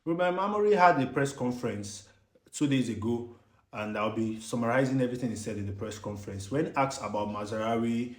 Ruben Amorim had a press conference 2 days ago, and I'll be summarizing everything he said in the press conference. When asked about Mazzarari,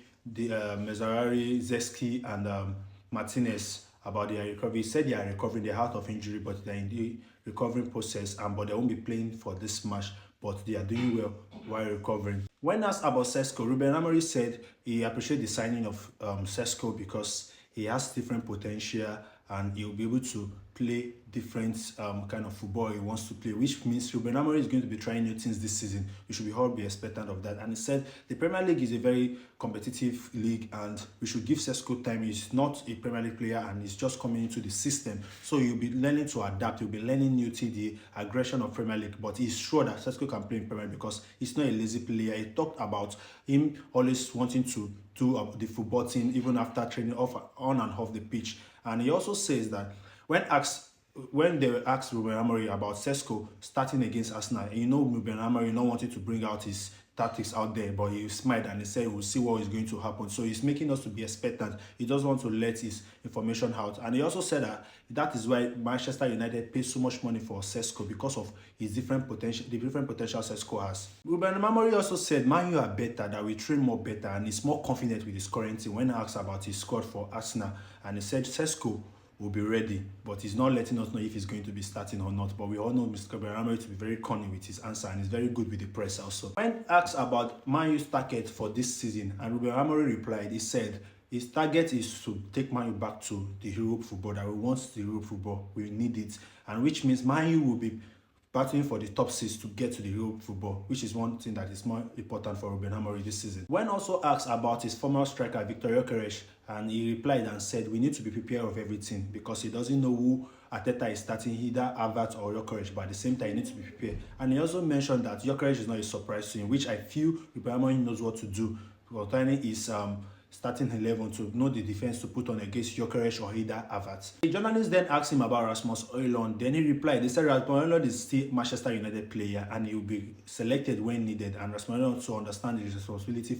Zeski, and Martinez about their recovery, he said they are recovering. They're out of injury, but they're in the recovering process, and but they won't be playing for this match. But they are doing well while recovering. When asked about Sesko, Ruben Amorim said he appreciates the signing of Sesko because he has different potential and he'll be able to play different kind of football he wants to play, which means Ruben Amorim is going to be trying new things this season. We should all be expectant of that. And he said the Premier League is a very competitive league and we should give Sesko time. He's not a Premier League player and he's just coming into the system. So he'll be learning to adapt. He'll be learning new to the aggression of Premier League. But he's sure that Sesko can play in Premier League because he's not a lazy player. He talked about him always wanting to do the football team even after training on and off the pitch. And he also says that when they asked Ruben Amorim about Sesko starting against Arsenal, Ruben Amorim not wanted to bring out his tactics out there, but he smiled and he said we'll see what is going to happen. So he's making us to be expectant. He doesn't want to let his information out. And he also said that is why Manchester United pays so much money for Sesko because of his different potential, the different potential Sesko has. Ruben Amorim also said Man U are better, that we train more better, and he's more confident with his current team when asked about his squad for Arsenal. And he said Sesko will be ready, but he's not letting us know if he's going to be starting or not. But we all know Mr. Ruben Amorim to be very cunning with his answer, and he's very good with the press also. When asked about Man U's target for this season, and Ruben Amorim replied, he said his target is to take Man U back to the Europe football, that we want the Europe football, we need it, and which means Man U will be battling for the top 6 to get to the Europe football, which is one thing that is more important for Ruben Amorim this season. When also asked about his former striker Victor Gyökeres, and he replied and said we need to be prepared of everything because he doesn't know who Arteta is starting, either Havertz or Gyökeres, but at the same time he needs to be prepared. And he also mentioned that Gyökeres is not a surprise to him, which I feel Ruben Amorim knows what to do concerning his starting 11 to know the defense to put on against Gyökeres or either Havertz. The journalist then asked him about Rasmus Højlund. Then he replied, they said Rasmus Højlund is still Manchester United player and he will be selected when needed, and Rasmus Højlund also understands his responsibility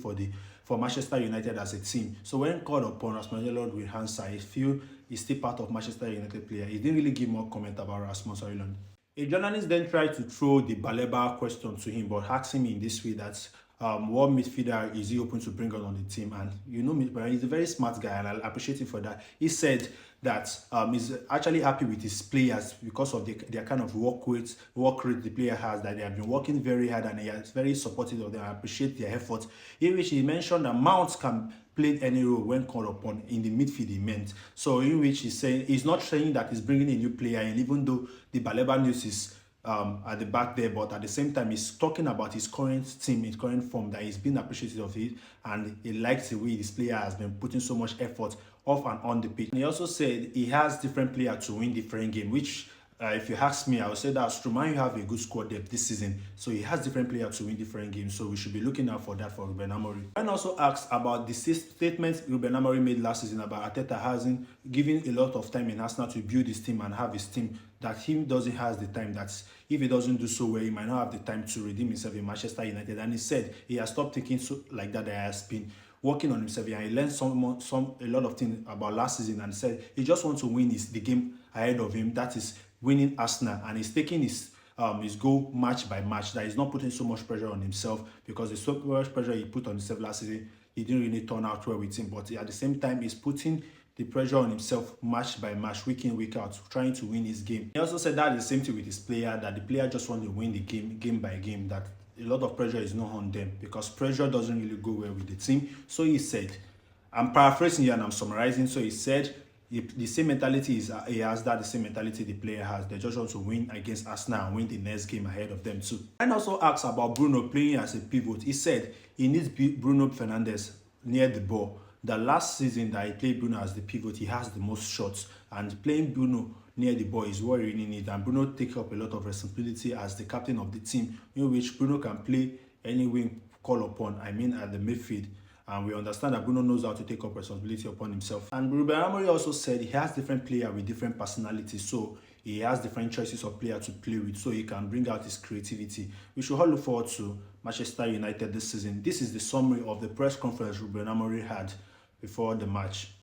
for Manchester United as a team. So when called upon, Rasmus Højlund will answer. I feel he's still part of Manchester United player. He didn't really give more comment about Rasmus Højlund. A journalist then tried to throw the Baleba question to him, but asked him in this way that what midfielder is he open to bring on the team? And he's a very smart guy, and I appreciate him for that. He said that he's actually happy with his players because of their kind of work rate the player has, that they have been working very hard and he is very supportive of them. I appreciate their efforts. In which he mentioned that Mount can play any role when called upon in the midfield he meant. So in which he's saying he's not saying that he's bringing a new player in, even though the Baleba news is at the back there, but at the same time he's talking about his current team, his current form, that he's been appreciative of it and he likes the way this player has been putting so much effort off and on the pitch. And he also said he has different players to win different games, which if you ask me, I would say that's true. Man, you have a good squad depth this season, so he has different players to win different games. So we should be looking out for that for Ruben Amorim. When also asked about the statement Ruben Amorim made last season about Arteta hasn't given a lot of time in Arsenal to build his team and have his team, that he doesn't have the time. That if he doesn't do so well, he might not have the time to redeem himself in Manchester United. And he said he has stopped thinking so like that. He has been working on himself, and he learned a lot of things about last season, and said he just wants to win the game ahead of him, that is winning Arsenal, and he's taking his goal match by match, that he's not putting so much pressure on himself, because the so much pressure he put on himself last season, he didn't really turn out well with him. But at the same time, he's putting the pressure on himself match by match, week in, week out, trying to win his game. He also said that the same thing with his player, that the player just wants to win the game by game, that a lot of pressure is not on them because pressure doesn't really go well with the team. So he said, I'm paraphrasing here and I'm summarizing, so he said the same mentality he has, that the same mentality the player has. They just want to win against Arsenal and win the next game ahead of them too. And also asked about Bruno playing as a pivot. He said he needs Bruno Fernandes near the ball. The last season that he played Bruno as the pivot, he has the most shots, and playing Bruno near the ball is what he really needs. And Bruno takes up a lot of responsibility as the captain of the team, in which Bruno can play any wing call upon, I mean at the midfield. And we understand that Bruno knows how to take up responsibility upon himself. And Ruben Amorim also said he has different players with different personalities, so he has different choices of players to play with, so he can bring out his creativity. We should all look forward to Manchester United this season. This is the summary of the press conference Ruben Amorim had before the match.